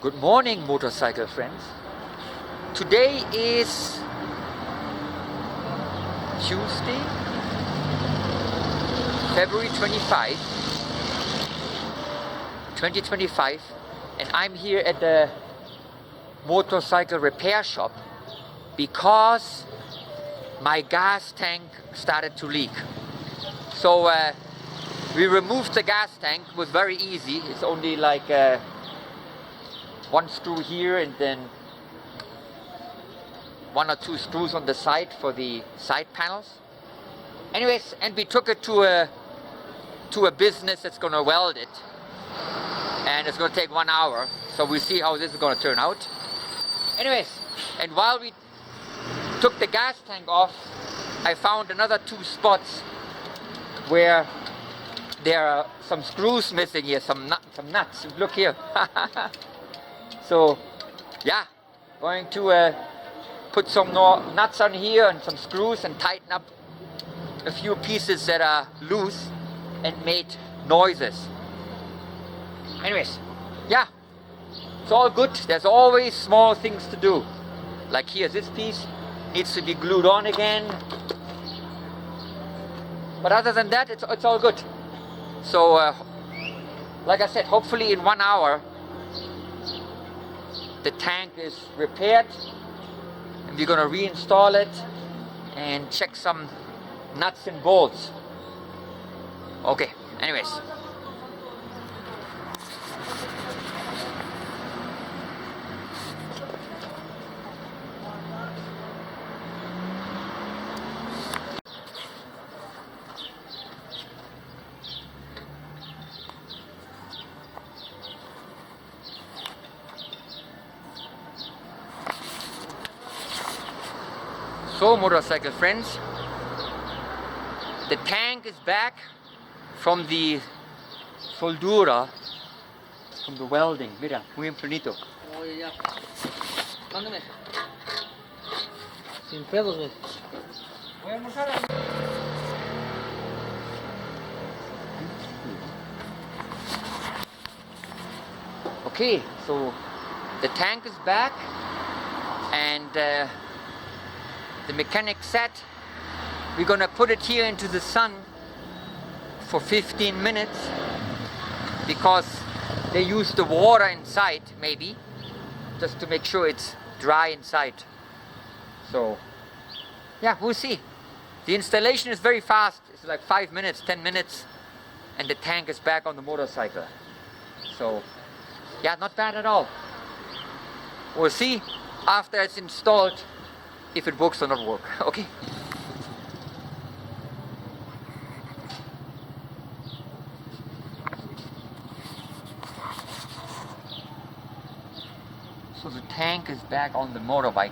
Good morning, motorcycle friends. Today is Tuesday, February 25, 2025, and I'm here at the motorcycle repair shop because my gas tank started to leak. So we removed the gas tank. It was very easy. It's only like one screw here and then one or two screws on the side for the side panels. Anyways, and we took it to a business that's gonna weld it, and it's gonna take 1 hour. So we'll see how this is gonna turn out. Anyways, and while we took the gas tank off, I found another 2 spots where there are some screws missing here, some nuts. Look here. So, yeah, going to put some more nuts on here and some screws and tighten up a few pieces that are loose and made noises. Anyways, yeah, it's all good. There's always small things to do. Like here, this piece needs to be glued on again. But other than that, it's all good. So, like I said, hopefully in 1 hour, the tank is repaired, and we're gonna reinstall it and check some nuts and bolts. Okay, anyways. So, motorcycle friends, the tank is back from the soldura, from the welding. Mira, muy bonito. Oye, ya. Mándame. Sin pedos, güey. Voy a almorzar. Okay, so the tank is back, and the mechanic said we're gonna put it here into the sun for 15 minutes because they use the water inside, maybe just to make sure it's dry inside. So yeah, we'll see. The installation is very fast. It's like 5 minutes, 10 minutes, and the tank is back on the motorcycle. So yeah, not bad at all. We'll see after it's installed if it works or not work. Okay. So the tank is back on the motorbike.